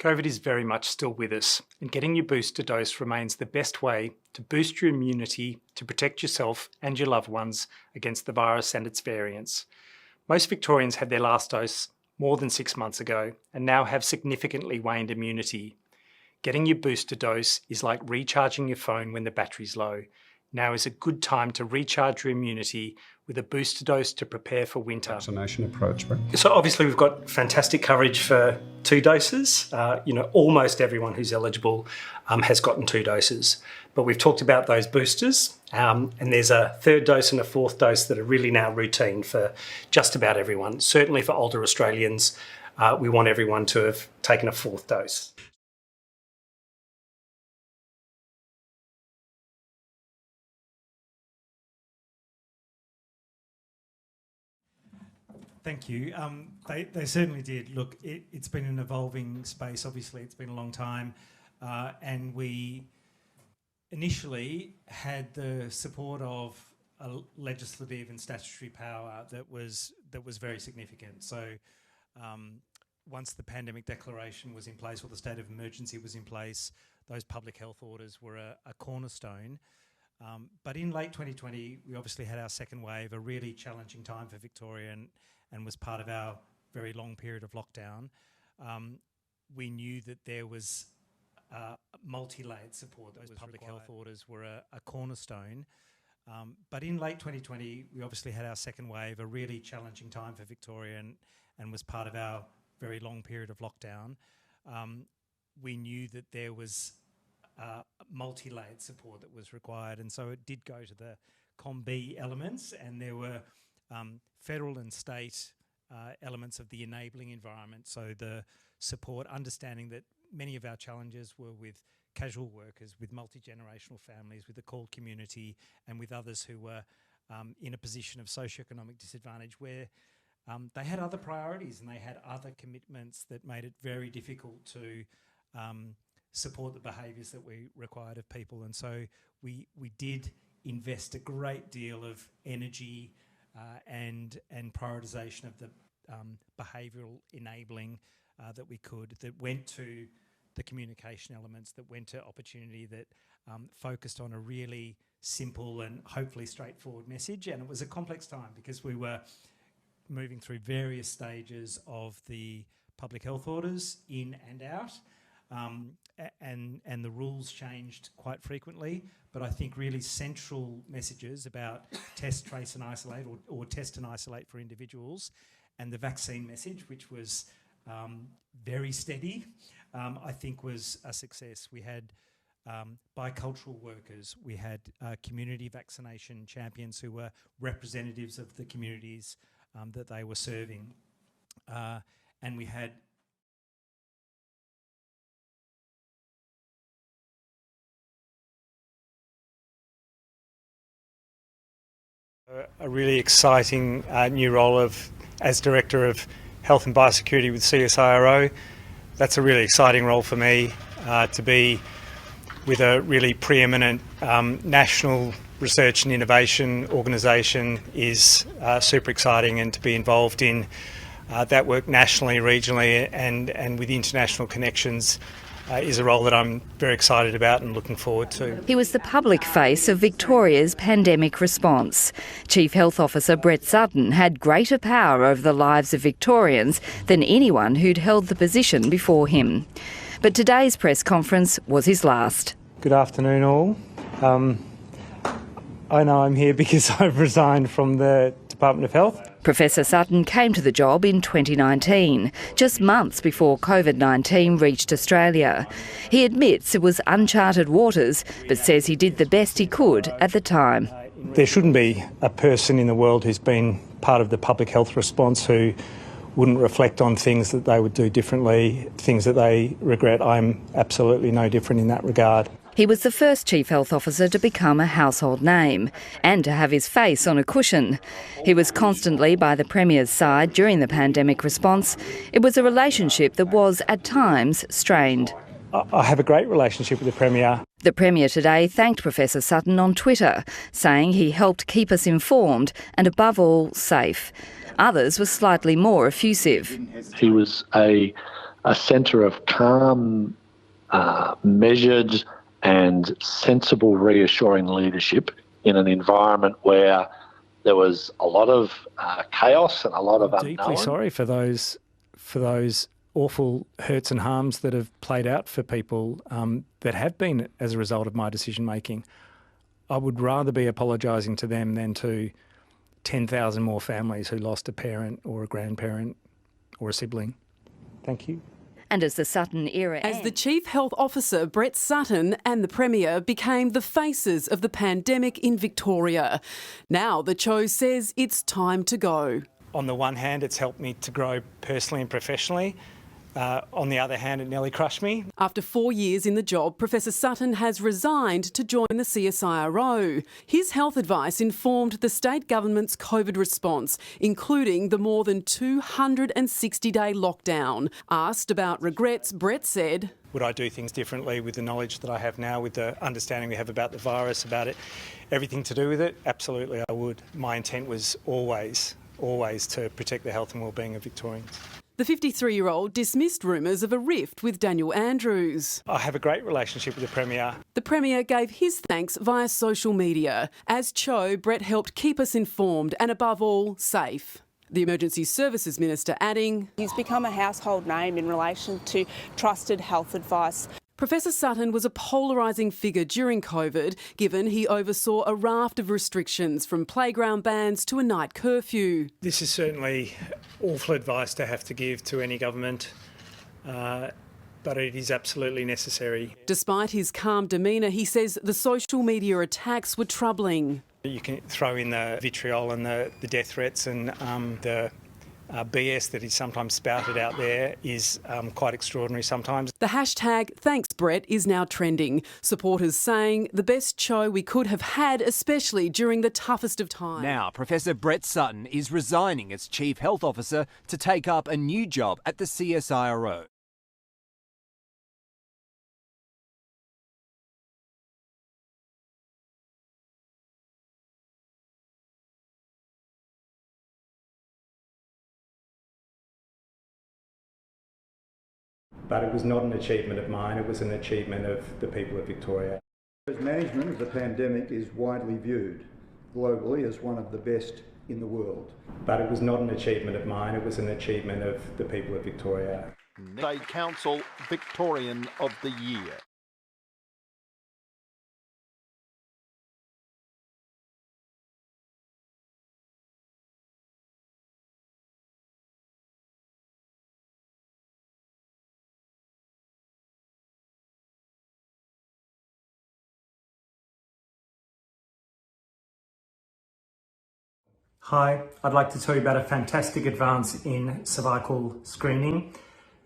COVID is very much still with us, and getting your booster dose remains the best way to boost your immunity to protect yourself and your loved ones against the virus and its variants. Most Victorians had their last dose more than 6 months ago and now have significantly waned immunity. Getting your booster dose is like recharging your phone when the battery's low. Now is a good time to recharge your immunity with a booster dose to prepare for winter. Vaccination approach. So obviously we've got fantastic coverage for 2 doses. Almost everyone who's eligible has gotten 2 doses. But we've talked about those boosters, and there's a 3rd dose and a 4th dose that are really now routine for just about everyone. Certainly for older Australians, we want everyone to have taken a 4th dose. Thank you. They certainly did. Look, it's been an evolving space. Obviously, it's been a long time, and we initially had the support of a legislative and statutory power that was very significant. So, once the pandemic declaration was in place, or the state of emergency was in place, those public health orders were a cornerstone. But in late 2020, we obviously had our second wave, a really challenging time for Victoria, and was part of our very long period of lockdown. We knew that there was multi-layered support. Those public health orders were a cornerstone. But in late 2020, we obviously had our second wave, a really challenging time for Victoria, and was part of our very long period of lockdown. We knew that there was multi-layered support that was required, and so it did go to the COM-B elements, and there were federal and state elements of the enabling environment. So the support, understanding that many of our challenges were with casual workers, with multi-generational families, with the CALD community, and with others who were in a position of socioeconomic disadvantage where they had other priorities and they had other commitments that made it very difficult to support the behaviours that we required of people. And so we did invest a great deal of energy and prioritisation of the behavioural enabling that we could, that went to the communication elements, that went to opportunity, that focused on a really simple and hopefully straightforward message. And it was a complex time because we were moving through various stages of the public health orders, in and out. And the rules changed quite frequently, but I think really central messages about test, trace and isolate, or test and isolate for individuals, and the vaccine message, which was very steady, I think was a success. We had bicultural workers, we had community vaccination champions who were representatives of the communities that they were serving, and we had a really exciting new role as Director of Health and Biosecurity with CSIRO. That's a really exciting role for me, to be with a really preeminent national research and innovation organisation is super exciting, and to be involved in that work nationally, regionally and with international connections is a role that I'm very excited about and looking forward to. He was the public face of Victoria's pandemic response. Chief Health Officer Brett Sutton had greater power over the lives of Victorians than anyone who'd held the position before him. But today's press conference was his last. Good afternoon all. I know I'm here because I've resigned from the Department of Health. Professor Sutton came to the job in 2019, just months before COVID-19 reached Australia. He admits it was uncharted waters, but says he did the best he could at the time. There shouldn't be a person in the world who's been part of the public health response who wouldn't reflect on things that they would do differently, things that they regret. I'm absolutely no different in that regard. He was the first Chief Health Officer to become a household name and to have his face on a cushion. He was constantly by the Premier's side during the pandemic response. It was a relationship that was, at times, strained. I have a great relationship with the Premier. The Premier today thanked Professor Sutton on Twitter, saying he helped keep us informed and, above all, safe. Others were slightly more effusive. He was a a centre of calm, measured and sensible, reassuring leadership in an environment where there was a lot of chaos and a lot of unknown. Deeply sorry for those awful hurts and harms that have played out for people that have been as a result of my decision making. I would rather be apologising to them than to 10,000 more families who lost a parent or a grandparent or a sibling. Thank you. And as the Sutton era As ends, the Chief Health Officer, Brett Sutton, and the Premier became the faces of the pandemic in Victoria. Now the Cho says it's time to go. On the one hand, it's helped me to grow personally and professionally. On the other hand, it nearly crushed me. After 4 years in the job, Professor Sutton has resigned to join the CSIRO. His health advice informed the state government's COVID response, including the more than 260-day lockdown. Asked about regrets, Brett said, Would I do things differently with the knowledge that I have now, with the understanding we have about the virus, about it, everything to do with it? Absolutely, I would. My intent was always to protect the health and wellbeing of Victorians. The 53-year-old dismissed rumours of a rift with Daniel Andrews. I have a great relationship with the Premier. The Premier gave his thanks via social media. As Cho, Brett helped keep us informed and, above all, safe. The Emergency Services Minister adding, He's become a household name in relation to trusted health advice. Professor Sutton was a polarising figure during COVID, given he oversaw a raft of restrictions from playground bans to a night curfew. This is certainly awful advice to have to give to any government, but it is absolutely necessary. Despite his calm demeanour, he says the social media attacks were troubling. You can throw in the vitriol and the death threats and the BS that is sometimes spouted out there is quite extraordinary sometimes. The hashtag Thanks Brett is now trending. Supporters saying the best show we could have had, especially during the toughest of times. Now, Professor Brett Sutton is resigning as Chief Health Officer to take up a new job at the CSIRO. But it was not an achievement of mine, it was an achievement of the people of Victoria. Management of the pandemic is widely viewed globally as one of the best in the world. But it was not an achievement of mine, it was an achievement of the people of Victoria. State Council Victorian of the Year. Hi, I'd like to tell you about a fantastic advance in cervical screening.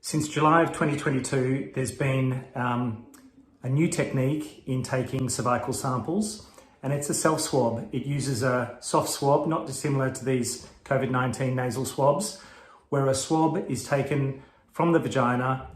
Since July of 2022, there's been a new technique in taking cervical samples, and it's a self-swab. It uses a soft swab, not dissimilar to these COVID-19 nasal swabs, where a swab is taken from the vagina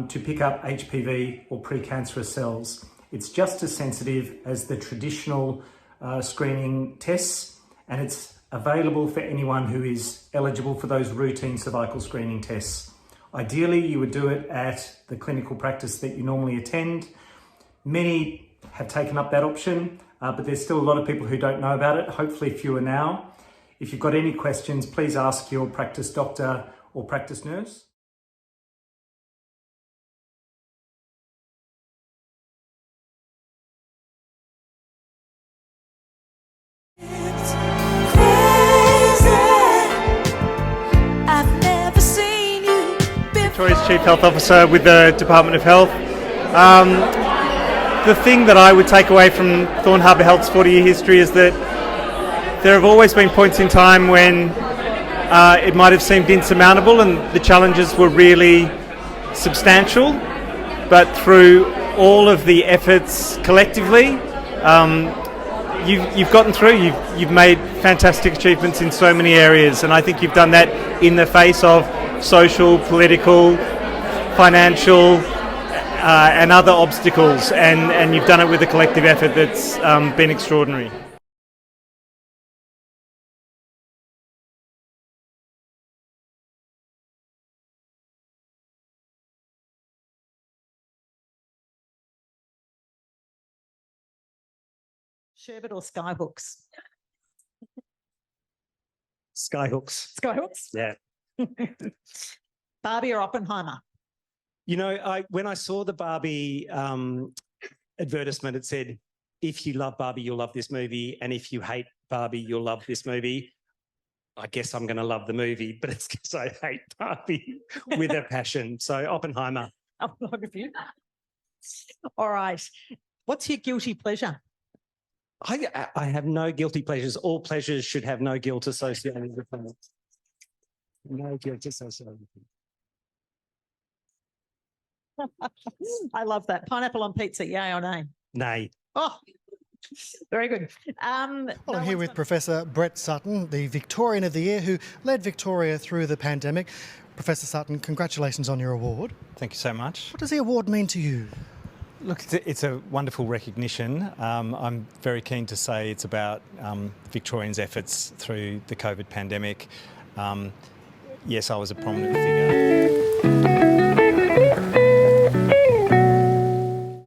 to pick up HPV or precancerous cells. It's just as sensitive as the traditional screening tests, and it's available for anyone who is eligible for those routine cervical screening tests. Ideally, you would do it at the clinical practice that you normally attend. Many have taken up that option, but there's still a lot of people who don't know about it, hopefully fewer now. If you've got any questions, please ask your practice doctor or practice nurse. Victoria's Chief Health Officer with the Department of Health. The thing that I would take away from Thorn Harbour Health's 40-year history is that there have always been points in time when it might have seemed insurmountable and the challenges were really substantial, but through all of the efforts collectively, you've gotten through. You've made fantastic achievements in so many areas, and I think you've done that in the face of social, political, financial and other obstacles, and you've done it with a collective effort that's been extraordinary. Sherbet or Skyhooks? Skyhooks. Skyhooks. Yeah. Barbie or Oppenheimer? You know, when I saw the Barbie advertisement, it said, if you love Barbie, you'll love this movie. And if you hate Barbie, you'll love this movie. I guess I'm going to love the movie, but it's because I hate Barbie with a passion. So Oppenheimer. I'm not with you. All right. What's your guilty pleasure? I have no guilty pleasures. All pleasures should have no guilt associated with them. No guilt associated with them. I love that. Pineapple on pizza, yay or nay? Nay. Oh, very good. Well, I'm here with Professor Brett Sutton, the Victorian of the Year, who led Victoria through the pandemic. Professor Sutton, congratulations on your award. Thank you so much. What does the award mean to you? Look, it's a wonderful recognition. I'm very keen to say it's about Victorians' efforts through the COVID pandemic. Yes, I was a prominent figure.